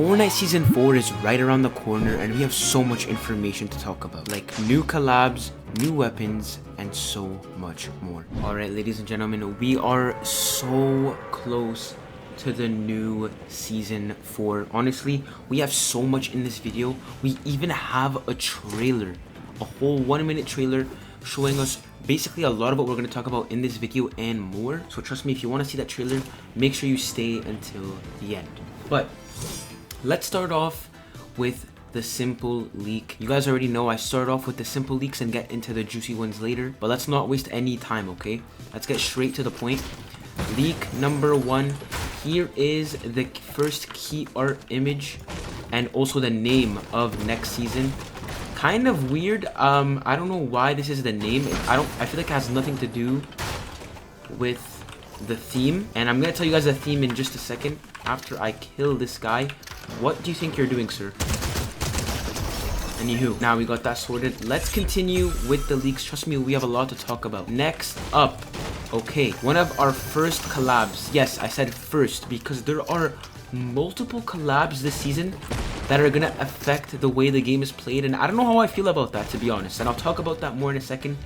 Fortnite Season 4 is right around the corner and we have so much information to talk about. Like new collabs, new weapons, and so much more. Alright, ladies and gentlemen, we are so close to the new Season 4. Honestly, we have so much in this video. We even have a trailer, a whole 1-minute trailer showing us basically a lot of what we're going to talk about in this video and more. So trust me, if you want to see that trailer, make sure you stay until the end. But let's start off with the simple leak. You guys already know I start off with the simple leaks and get into the juicy ones later, but let's not waste any time, okay? Let's get straight to the point. Leak number 1. Here is the first key art image and also the name of next season. Kind of weird. I don't know why this is the name. I feel like it has nothing to do with the theme, and I'm gonna tell you guys the theme in just a second after I kill this guy. What do you think you're doing, sir? Anywho, now we got that sorted. Let's continue with the leaks. Trust me, we have a lot to talk about. Next up, okay, one of our first collabs. Yes, I said first because there are multiple collabs this season that are gonna affect the way the game is played, and I don't know how I feel about that, to be honest, and I'll talk about that more in a second.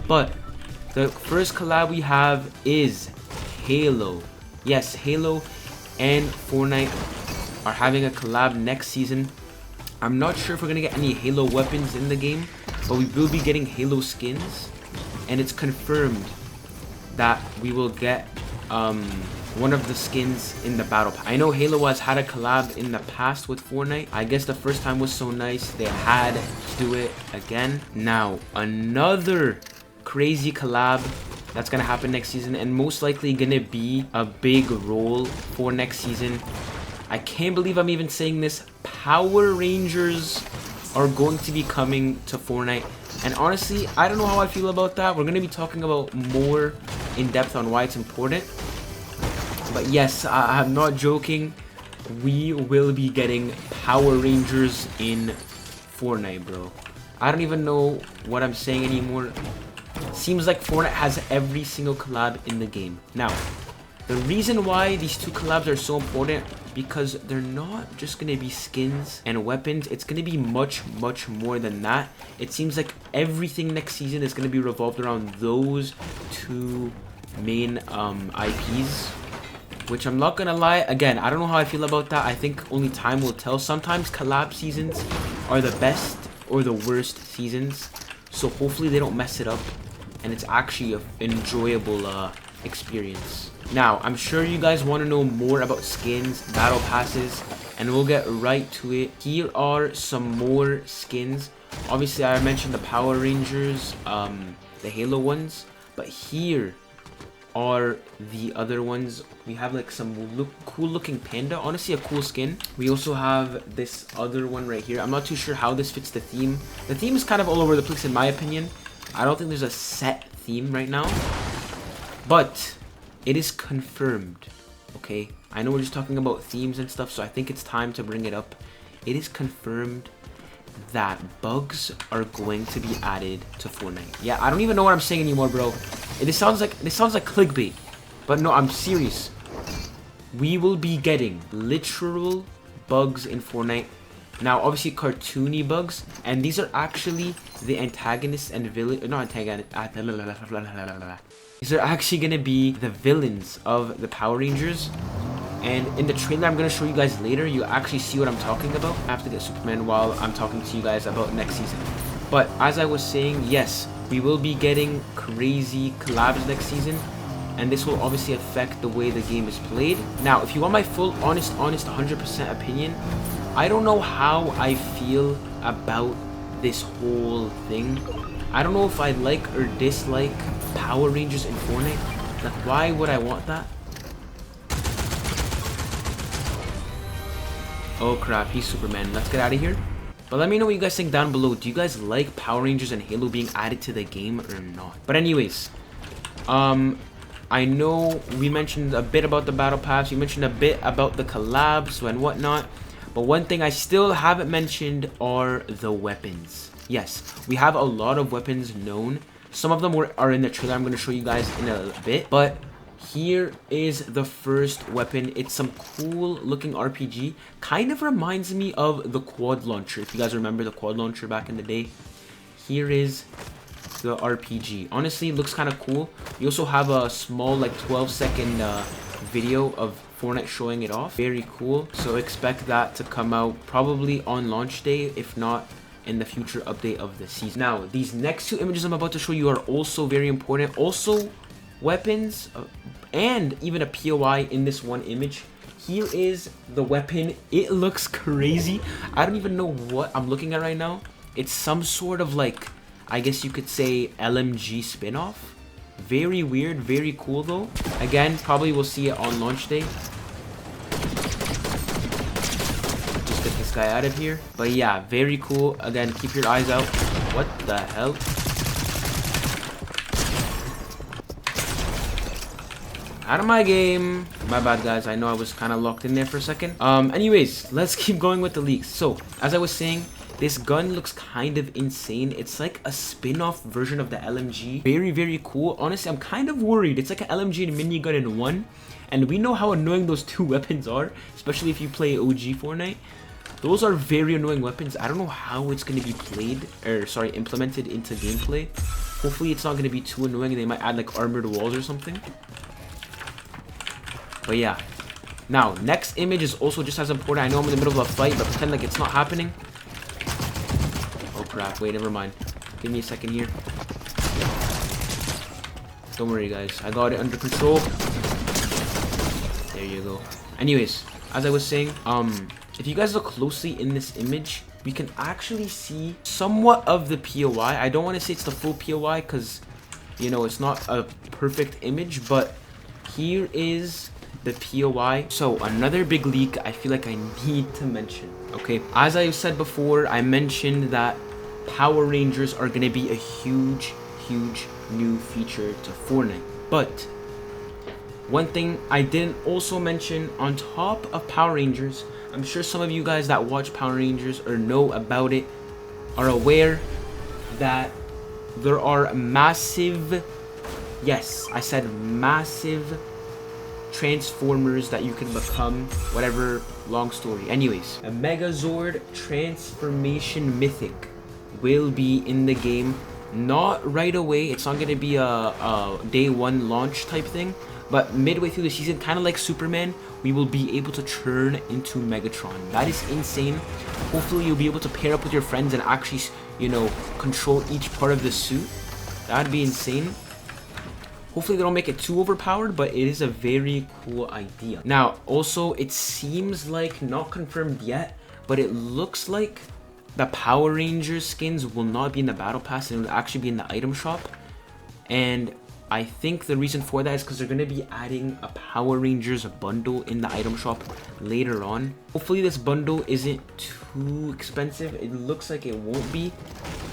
But the first collab we have is Halo. Yes, Halo and Fortnite are having a collab next season. I'm not sure if we're gonna get any Halo weapons in the game, but we will be getting Halo skins, and it's confirmed that we will get one of the skins in the battle pass. I know Halo has had a collab in the past with Fortnite. I guess the first time was so nice they had to do it again. Now another crazy collab that's gonna happen next season, and most likely gonna be a big role for next season. I can't believe I'm even saying this. Power Rangers are going to be coming to Fortnite, and honestly, I don't know how I feel about that. We're gonna be talking about more in depth on why it's important. But yes, I'm not joking. We will be getting Power Rangers in Fortnite, bro. I don't even know what I'm saying anymore. Seems like Fortnite has every single collab in the game. Now, the reason why these two collabs are so important, because they're not just going to be skins and weapons. It's going to be much more than that. It seems like everything next season is going to be revolved around those two main IPs. Which I'm not going to lie, again, I don't know how I feel about that. I think only time will tell. Sometimes collab seasons are the best or the worst seasons. So hopefully they don't mess it up and it's actually an enjoyable experience. Now, I'm sure you guys want to know more about skins, battle passes, and we'll get right to it. Here are some more skins. Obviously, I mentioned the Power Rangers, the Halo ones, but here are the other ones. We have like some cool looking panda, honestly a cool skin. We also have this other one right here. I'm not too sure how this fits the theme. The theme is kind of all over the place in my opinion. I don't think there's a set theme right now, but it is confirmed. Okay, I know we're just talking about themes and stuff, so I think it's time to bring it up. It is confirmed that bugs are going to be added to Fortnite. Yeah, I don't even know what I'm saying anymore, bro. This sounds like clickbait, but no, I'm serious. We will be getting literal bugs in Fortnite. Now, obviously, cartoony bugs, and these are actually the antagonists and villain. Not antagonists. These are actually gonna be the villains of the Power Rangers. And in the trailer I'm going to show you guys later, you'll actually see what I'm talking about. I have to get Superman while I'm talking to you guys about next season. But as I was saying, yes, we will be getting crazy collabs next season. And this will obviously affect the way the game is played. Now, if you want my full, honest, 100% opinion, I don't know how I feel about this whole thing. I don't know if I like or dislike Power Rangers in Fortnite. Like, why would I want that? Oh crap, he's Superman. Let's get out of here. But let me know what you guys think down below. Do you guys like Power Rangers and Halo being added to the game or not? But anyways, I know we mentioned a bit about the battle pass. We mentioned a bit about the collabs and whatnot. But one thing I still haven't mentioned are the weapons. Yes, we have a lot of weapons known. Some of them are in the trailer I'm going to show you guys in a bit. But here is the first weapon. It's some cool looking RPG. Kind of reminds me of the quad launcher. If you guys remember the quad launcher back in the day. Here is the RPG. Honestly, it looks kind of cool. You also have a small like 12-second video of Fortnite showing it off. Very cool. So expect that to come out probably on launch day, if not in the future update of the season. Now, these next two images I'm about to show you are also very important. Also, weapons and even a POI in this one image. Here is the weapon. It looks crazy. I don't even know what I'm looking at right now. It's some sort of like, I guess you could say LMG spin-off. Very weird, very cool though. Again, probably we'll see it on launch day. Just get this guy out of here. But yeah, very cool. Again, keep your eyes out. What the hell? Out of my game. My bad, guys. I know I was kind of locked in there for a second. Anyways, let's keep going with the leaks. So, as I was saying, this gun looks kind of insane. It's like a spin-off version of the LMG. Very, very cool. Honestly, I'm kind of worried. It's like an LMG and a minigun in one. And we know how annoying those two weapons are, especially if you play OG Fortnite. Those are very annoying weapons. I don't know how it's going to be implemented into gameplay. Hopefully, it's not going to be too annoying and they might add like armored walls or something. But yeah. Now, next image is also just as important. I know I'm in the middle of a fight, but pretend like it's not happening. Oh crap, wait, never mind. Give me a second here. Don't worry, guys. I got it under control. There you go. Anyways, as I was saying, if you guys look closely in this image, we can actually see somewhat of the POI. I don't want to say it's the full POI because, you know, it's not a perfect image, but here is the POI. So another big leak I feel like I need to mention. Okay, as I said before, I mentioned that Power Rangers are gonna be a huge new feature to Fortnite. But one thing I didn't also mention on top of Power Rangers, I'm sure some of you guys that watch Power Rangers or know about it are aware that there are massive, yes, I said massive Transformers that you can become, whatever, long story. Anyways, a Megazord transformation mythic will be in the game. Not right away, it's not going to be a day one launch type thing, but midway through the season, kind of like Superman, we will be able to turn into Megatron. That is insane. Hopefully you'll be able to pair up with your friends and actually, you know, control each part of the suit. That'd be insane. Hopefully they don't make it too overpowered, but it is a very cool idea. Now, also, it seems like, not confirmed yet, but it looks like the Power Rangers skins will not be in the Battle Pass, and it will actually be in the item shop. And I think the reason for that is because they're going to be adding a Power Rangers bundle in the item shop later on. Hopefully this bundle isn't too expensive. It looks like it won't be,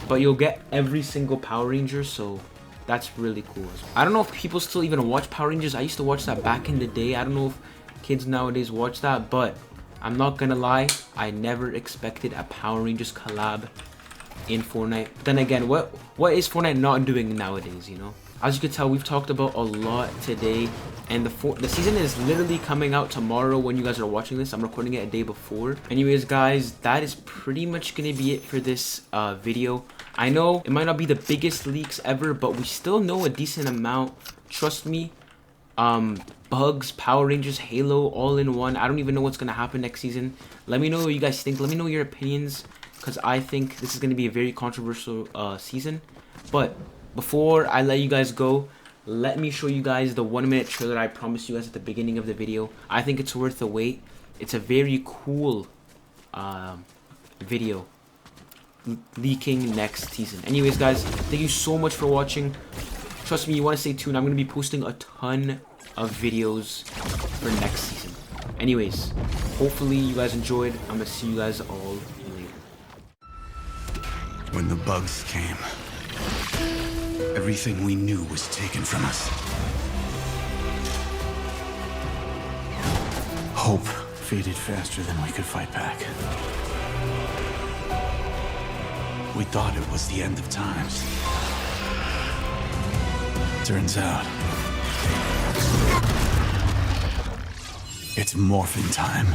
but you'll get every single Power Ranger, so that's really cool. I don't know if people still even watch Power Rangers. I used to watch that back in the day. I don't know if kids nowadays watch that, but I'm not gonna lie, I never expected a Power Rangers collab in Fortnite. But then again, what is Fortnite not doing nowadays, you know? As you can tell, we've talked about a lot today, and the season is literally coming out tomorrow when you guys are watching this. I'm recording it a day before. Anyways, guys, that is pretty much gonna be it for this video. I know it might not be the biggest leaks ever, but we still know a decent amount. Trust me. Bugs, Power Rangers, Halo, all in one. I don't even know what's gonna happen next season. Let me know what you guys think. Let me know your opinions, because I think this is gonna be a very controversial season. But before I let you guys go, let me show you guys the 1-minute trailer I promised you guys at the beginning of the video. I think it's worth the wait. It's a very cool video leaking next season. Anyways, guys, thank you so much for watching. Trust me, you want to stay tuned. I'm going to be posting a ton of videos for next season. Anyways, hopefully you guys enjoyed. I'm going to see you guys all later. When the bugs came, everything we knew was taken from us. Hope faded faster than we could fight back. We thought it was the end of times. Turns out, It's morphin' time.